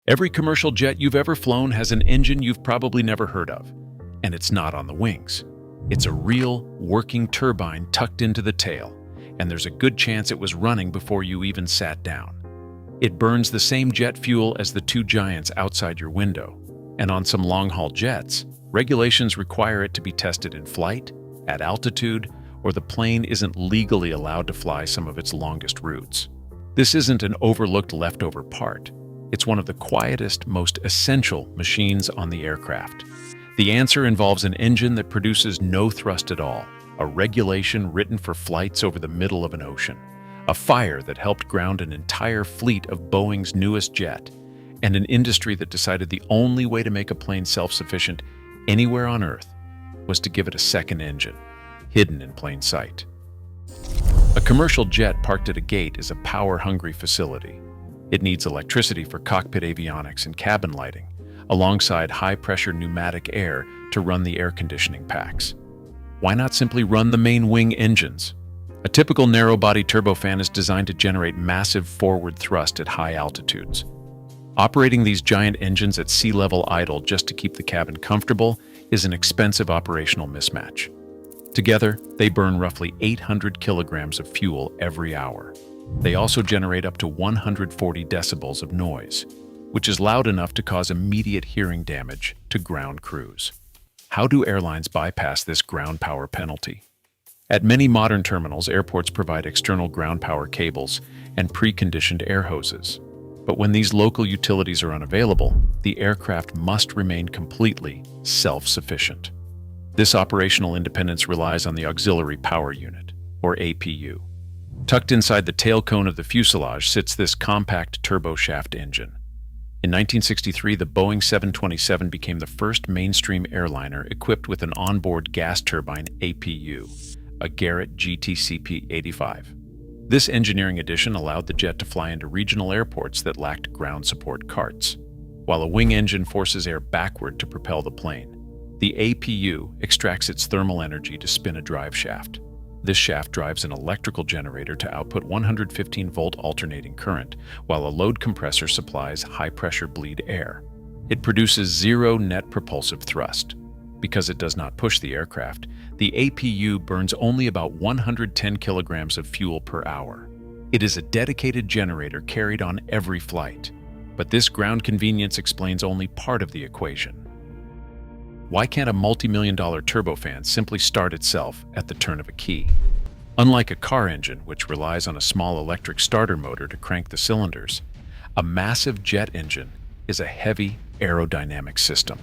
Every commercial jet you've ever flown has an engine you've probably never heard of, and it's not on the wings. It's a real, working turbine tucked into the tail, and there's a good chance it was running before you even sat down. It burns the same jet fuel as the two giants outside your window, and on some long-haul jets, regulations require it to be tested in flight, at altitude, or the plane isn't legally allowed to fly some of its longest routes. This isn't an overlooked leftover part. It's one of the quietest, most essential machines on the aircraft. The answer involves an engine that produces no thrust at all, a regulation written for flights over the middle of an ocean, a fire that helped ground an entire fleet of Boeing's newest jet, and an industry that decided the only way to make a plane self-sufficient anywhere on Earth was to give it a second engine, hidden in plain sight. A commercial jet parked at a gate is a power-hungry facility. It needs electricity for cockpit avionics and cabin lighting, alongside high-pressure pneumatic air to run the air conditioning packs. Why not simply run the main wing engines? A typical narrow-body turbofan is designed to generate massive forward thrust at high altitudes. Operating these giant engines at sea-level idle just to keep the cabin comfortable is an expensive operational mismatch. Together, they burn roughly 800 kilograms of fuel every hour. They also generate up to 140 decibels of noise, which is loud enough to cause immediate hearing damage to ground crews. How do airlines bypass this ground power penalty? At many modern terminals, airports provide external ground power cables and preconditioned air hoses. But when these local utilities are unavailable, the aircraft must remain completely self-sufficient. This operational independence relies on the auxiliary power unit, or APU. Tucked inside the tail cone of the fuselage sits this compact turboshaft engine. In 1963, the Boeing 727 became the first mainstream airliner equipped with an onboard gas turbine APU, a Garrett GTCP-85. This engineering addition allowed the jet to fly into regional airports that lacked ground support carts, while a wing engine forces air backward to propel the plane. The APU extracts its thermal energy to spin a drive shaft. This shaft drives an electrical generator to output 115-volt alternating current, while a load compressor supplies high-pressure bleed air. It produces zero net propulsive thrust. Because it does not push the aircraft, the APU burns only about 110 kilograms of fuel per hour. It is a dedicated generator carried on every flight. But this ground convenience explains only part of the equation. Why can't a multi-million-dollar turbofan simply start itself at the turn of a key? Unlike a car engine, which relies on a small electric starter motor to crank the cylinders, a massive jet engine is a heavy aerodynamic system.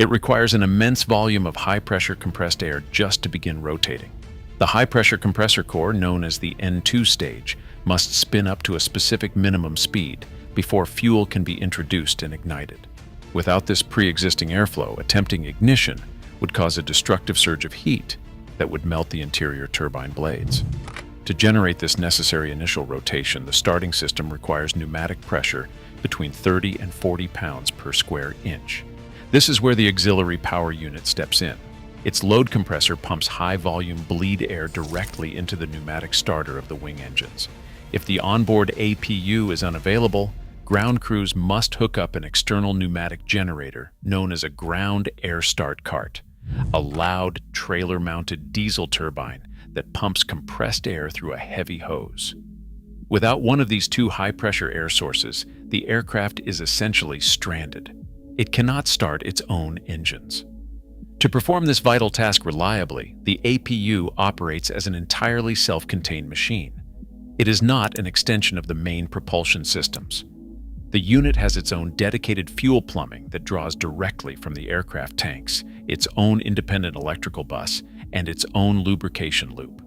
It requires an immense volume of high-pressure compressed air just to begin rotating. The high-pressure compressor core, known as the N2 stage, must spin up to a specific minimum speed before fuel can be introduced and ignited. Without this pre-existing airflow, attempting ignition would cause a destructive surge of heat that would melt the interior turbine blades. To generate this necessary initial rotation, the starting system requires pneumatic pressure between 30 and 40 pounds per square inch. This is where the auxiliary power unit steps in. Its load compressor pumps high-volume bleed air directly into the pneumatic starter of the wing engines. If the onboard APU is unavailable, ground crews must hook up an external pneumatic generator known as a ground air start cart, a loud trailer-mounted diesel turbine that pumps compressed air through a heavy hose. Without one of these two high-pressure air sources, the aircraft is essentially stranded. It cannot start its own engines. To perform this vital task reliably, the APU operates as an entirely self-contained machine. It is not an extension of the main propulsion systems. The unit has its own dedicated fuel plumbing that draws directly from the aircraft tanks, its own independent electrical bus, and its own lubrication loop.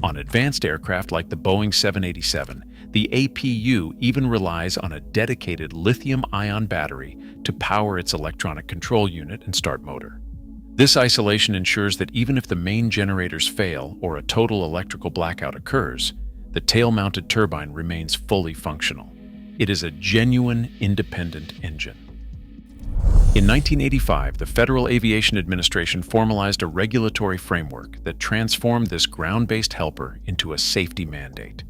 On advanced aircraft like the Boeing 787, the APU even relies on a dedicated lithium-ion battery to power its electronic control unit and start motor. This isolation ensures that even if the main generators fail or a total electrical blackout occurs, the tail-mounted turbine remains fully functional. It is a genuine independent engine. In 1985, the Federal Aviation Administration formalized a regulatory framework that transformed this ground-based helper into a safety mandate.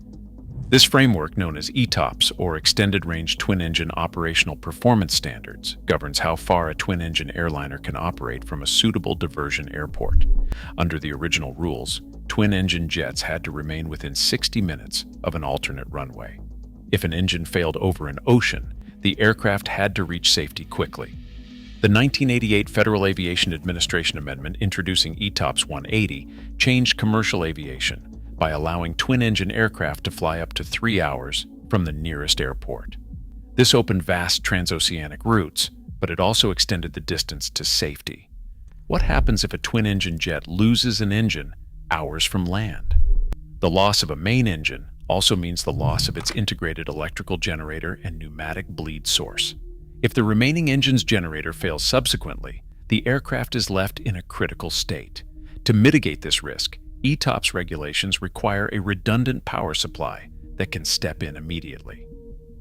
This framework, known as ETOPS, or Extended Range Twin Engine Operational Performance Standards, governs how far a twin-engine airliner can operate from a suitable diversion airport. Under the original rules, twin-engine jets had to remain within 60 minutes of an alternate runway. If an engine failed over an ocean, the aircraft had to reach safety quickly. The 1988 Federal Aviation Administration Amendment introducing ETOPS 180 changed commercial aviation by allowing twin-engine aircraft to fly up to 3 hours from the nearest airport. This opened vast transoceanic routes, but it also extended the distance to safety. What happens if a twin-engine jet loses an engine hours from land? The loss of a main engine also means the loss of its integrated electrical generator and pneumatic bleed source. If the remaining engine's generator fails subsequently, the aircraft is left in a critical state. To mitigate this risk, ETOPS regulations require a redundant power supply that can step in immediately.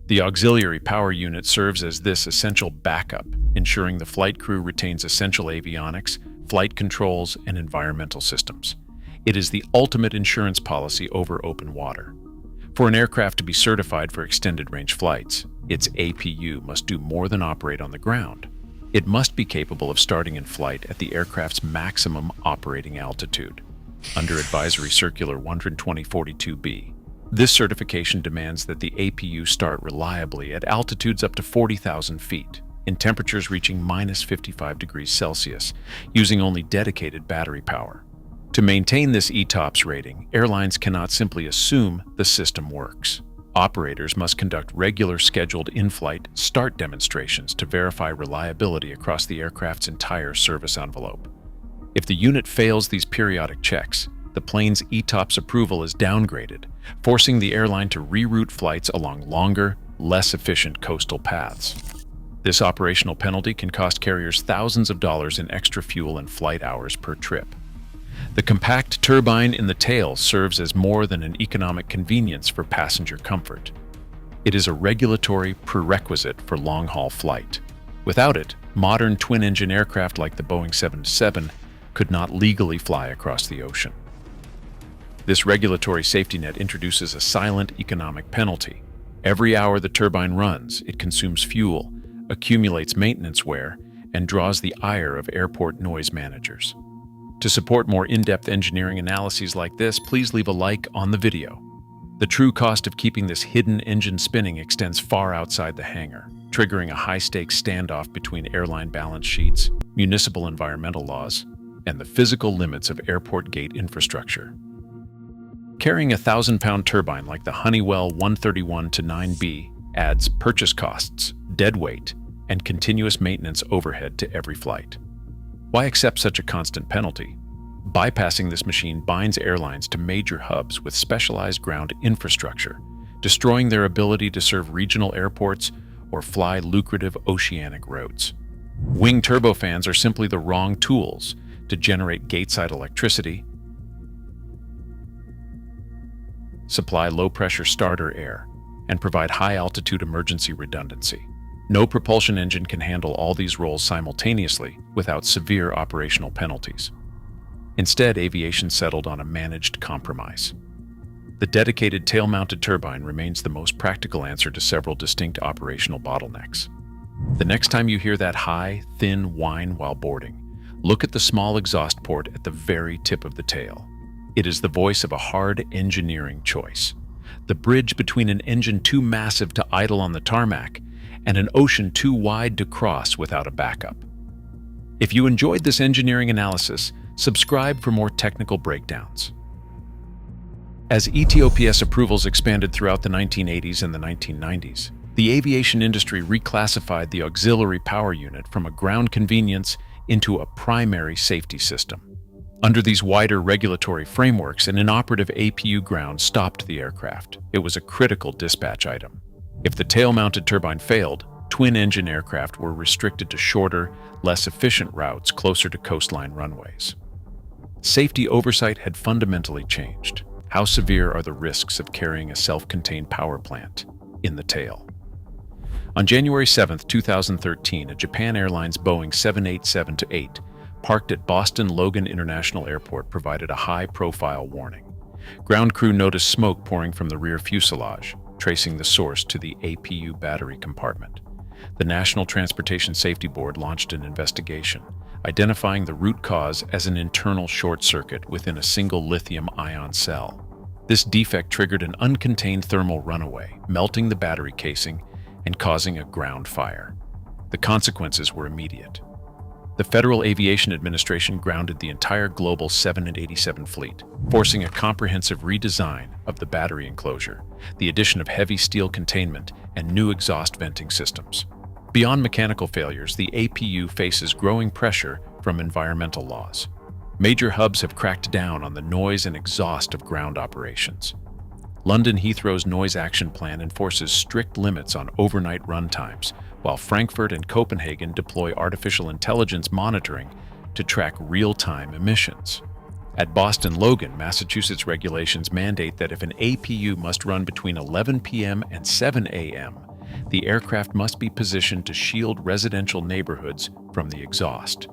The auxiliary power unit serves as this essential backup, ensuring the flight crew retains essential avionics, flight controls, and environmental systems. It is the ultimate insurance policy over open water. For an aircraft to be certified for extended-range flights, its APU must do more than operate on the ground. It must be capable of starting in flight at the aircraft's maximum operating altitude. Under Advisory Circular 12042B, this certification demands that the APU start reliably at altitudes up to 40,000 feet, in temperatures reaching -55 degrees Celsius, using only dedicated battery power. To maintain this ETOPS rating, airlines cannot simply assume the system works. Operators must conduct regular scheduled in-flight start demonstrations to verify reliability across the aircraft's entire service envelope. If the unit fails these periodic checks, the plane's ETOPS approval is downgraded, forcing the airline to reroute flights along longer, less efficient coastal paths. This operational penalty can cost carriers thousands of dollars in extra fuel and flight hours per trip. The compact turbine in the tail serves as more than an economic convenience for passenger comfort. It is a regulatory prerequisite for long-haul flight. Without it, modern twin-engine aircraft like the Boeing 777 could not legally fly across the ocean. This regulatory safety net introduces a silent economic penalty. Every hour the turbine runs, it consumes fuel, accumulates maintenance wear, and draws the ire of airport noise managers. To support more in-depth engineering analyses like this, please leave a like on the video. The true cost of keeping this hidden engine spinning extends far outside the hangar, triggering a high-stakes standoff between airline balance sheets, municipal environmental laws, and the physical limits of airport gate infrastructure. Carrying a 1,000-pound turbine like the Honeywell 131-9B adds purchase costs, dead weight, and continuous maintenance overhead to every flight. Why accept such a constant penalty? Bypassing this machine binds airlines to major hubs with specialized ground infrastructure, destroying their ability to serve regional airports or fly lucrative oceanic routes. Wing turbofans are simply the wrong tools to generate gateside electricity, supply low-pressure starter air, and provide high-altitude emergency redundancy. No propulsion engine can handle all these roles simultaneously without severe operational penalties. Instead, aviation settled on a managed compromise. The dedicated tail-mounted turbine remains the most practical answer to several distinct operational bottlenecks. The next time you hear that high, thin whine while boarding, look at the small exhaust port at the very tip of the tail. It is the voice of a hard engineering choice. The bridge between an engine too massive to idle on the tarmac and an ocean too wide to cross without a backup. If you enjoyed this engineering analysis, subscribe for more technical breakdowns. As ETOPS approvals expanded throughout the 1980s and the 1990s, the aviation industry reclassified the auxiliary power unit from a ground convenience into a primary safety system. Under these wider regulatory frameworks, an inoperative APU ground stopped the aircraft. It was a critical dispatch item. If the tail-mounted turbine failed, twin-engine aircraft were restricted to shorter, less efficient routes closer to coastline runways. Safety oversight had fundamentally changed. How severe are the risks of carrying a self-contained power plant in the tail? On January 7, 2013, a Japan Airlines Boeing 787-8 parked at Boston Logan International Airport provided a high-profile warning. Ground crew noticed smoke pouring from the rear fuselage, tracing the source to the APU battery compartment. The National Transportation Safety Board launched an investigation, identifying the root cause as an internal short circuit within a single lithium-ion cell. This defect triggered an uncontained thermal runaway, melting the battery casing and causing a ground fire. The consequences were immediate. The Federal Aviation Administration grounded the entire Global 787 fleet, forcing a comprehensive redesign of the battery enclosure, the addition of heavy steel containment, and new exhaust venting systems. Beyond mechanical failures, the APU faces growing pressure from environmental laws. Major hubs have cracked down on the noise and exhaust of ground operations. London Heathrow's Noise Action Plan enforces strict limits on overnight run times, while Frankfurt and Copenhagen deploy artificial intelligence monitoring to track real-time emissions. At Boston Logan, Massachusetts regulations mandate that if an APU must run between 11 p.m. and 7 a.m., the aircraft must be positioned to shield residential neighborhoods from the exhaust.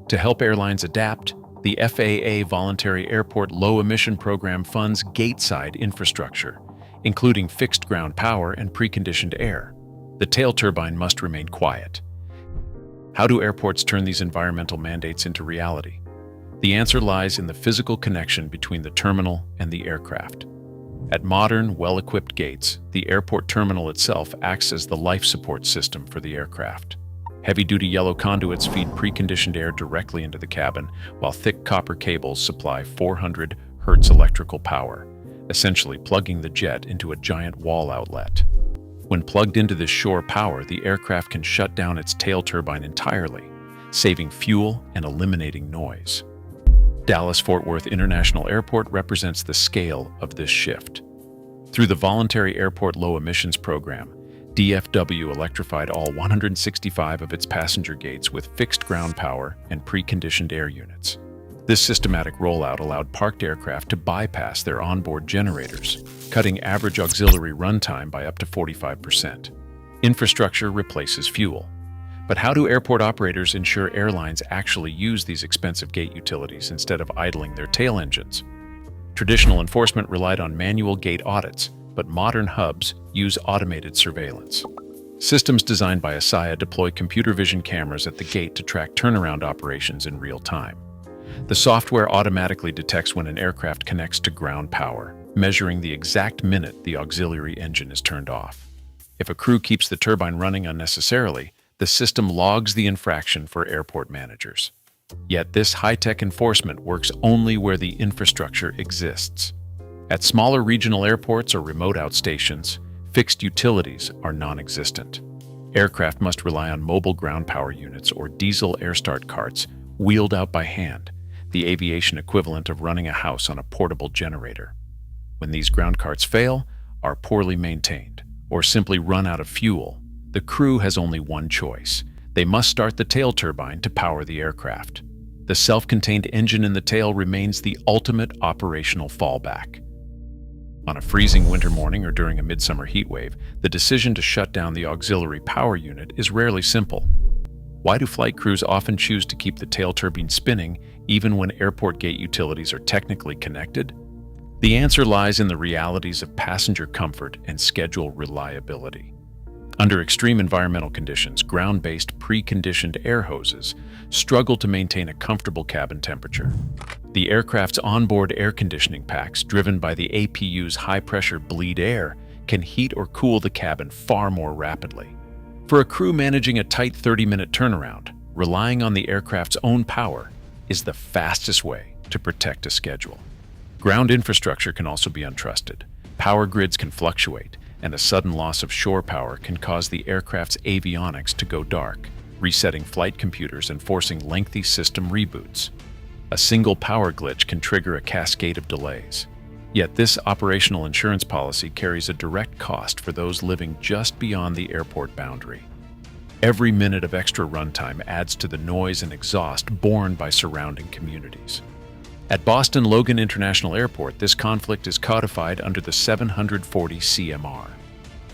To help airlines adapt, the FAA Voluntary Airport Low Emission Program funds gate-side infrastructure, including fixed ground power and preconditioned air. The tail turbine must remain quiet. How do airports turn these environmental mandates into reality? The answer lies in the physical connection between the terminal and the aircraft. At modern, well-equipped gates, the airport terminal itself acts as the life support system for the aircraft. Heavy-duty yellow conduits feed preconditioned air directly into the cabin, while thick copper cables supply 400 Hz electrical power, essentially plugging the jet into a giant wall outlet. When plugged into this shore power, the aircraft can shut down its tail turbine entirely, saving fuel and eliminating noise. Dallas-Fort Worth International Airport represents the scale of this shift. Through the Voluntary Airport Low Emissions Program, DFW electrified all 165 of its passenger gates with fixed ground power and preconditioned air units. This systematic rollout allowed parked aircraft to bypass their onboard generators, cutting average auxiliary runtime by up to 45%. Infrastructure replaces fuel. But how do airport operators ensure airlines actually use these expensive gate utilities instead of idling their tail engines? Traditional enforcement relied on manual gate audits, but modern hubs use automated surveillance. Systems designed by Asaya deploy computer vision cameras at the gate to track turnaround operations in real time. The software automatically detects when an aircraft connects to ground power, measuring the exact minute the auxiliary engine is turned off. If a crew keeps the turbine running unnecessarily, the system logs the infraction for airport managers. Yet this high-tech enforcement works only where the infrastructure exists. At smaller regional airports or remote outstations, fixed utilities are non-existent. Aircraft must rely on mobile ground power units or diesel air start carts wheeled out by hand, the aviation equivalent of running a house on a portable generator. When these ground carts fail, are poorly maintained, or simply run out of fuel, the crew has only one choice. They must start the tail turbine to power the aircraft. The self-contained engine in the tail remains the ultimate operational fallback. On a freezing winter morning or during a midsummer heat wave, the decision to shut down the auxiliary power unit is rarely simple. Why do flight crews often choose to keep the tail turbine spinning even when airport gate utilities are technically connected? The answer lies in the realities of passenger comfort and schedule reliability. Under extreme environmental conditions, ground-based preconditioned air hoses struggle to maintain a comfortable cabin temperature. The aircraft's onboard air conditioning packs, driven by the APU's high-pressure bleed air, can heat or cool the cabin far more rapidly. For a crew managing a tight 30-minute turnaround, relying on the aircraft's own power is the fastest way to protect a schedule. Ground infrastructure can also be untrusted. Power grids can fluctuate, and a sudden loss of shore power can cause the aircraft's avionics to go dark, resetting flight computers and forcing lengthy system reboots. A single power glitch can trigger a cascade of delays. Yet this operational insurance policy carries a direct cost for those living just beyond the airport boundary. Every minute of extra runtime adds to the noise and exhaust borne by surrounding communities. At Boston Logan International Airport, this conflict is codified under the 740 CMR,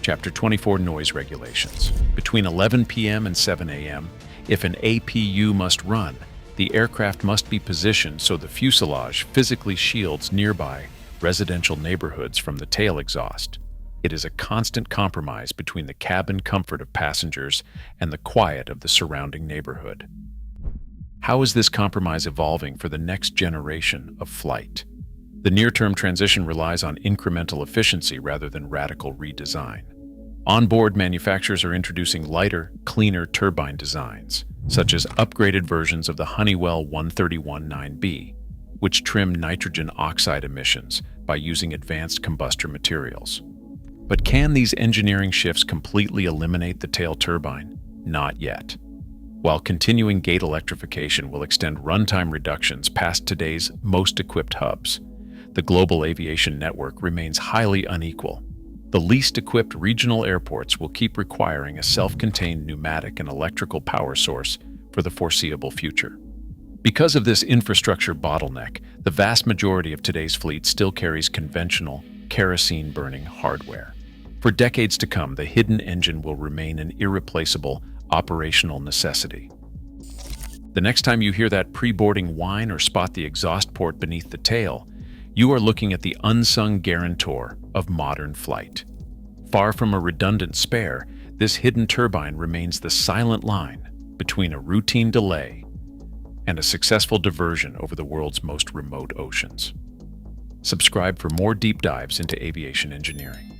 Chapter 24 Noise Regulations. Between 11 p.m. and 7 a.m., if an APU must run, the aircraft must be positioned so the fuselage physically shields nearby residential neighborhoods from the tail exhaust. It is a constant compromise between the cabin comfort of passengers and the quiet of the surrounding neighborhood. How is this compromise evolving for the next generation of flight? The near-term transition relies on incremental efficiency rather than radical redesign. Onboard, manufacturers are introducing lighter, cleaner turbine designs, such as upgraded versions of the Honeywell 131-9B, which trim nitrogen oxide emissions by using advanced combustor materials. But can these engineering shifts completely eliminate the tail turbine? Not yet. While continuing gate electrification will extend runtime reductions past today's most equipped hubs, the global aviation network remains highly unequal. The least equipped regional airports will keep requiring a self-contained pneumatic and electrical power source for the foreseeable future. Because of this infrastructure bottleneck, the vast majority of today's fleet still carries conventional, kerosene-burning hardware. For decades to come, the hidden engine will remain an irreplaceable operational necessity. The next time you hear that pre-boarding whine or spot the exhaust port beneath the tail, you are looking at the unsung guarantor of modern flight. Far from a redundant spare, this hidden turbine remains the silent line between a routine delay and a successful diversion over the world's most remote oceans. Subscribe for more deep dives into aviation engineering.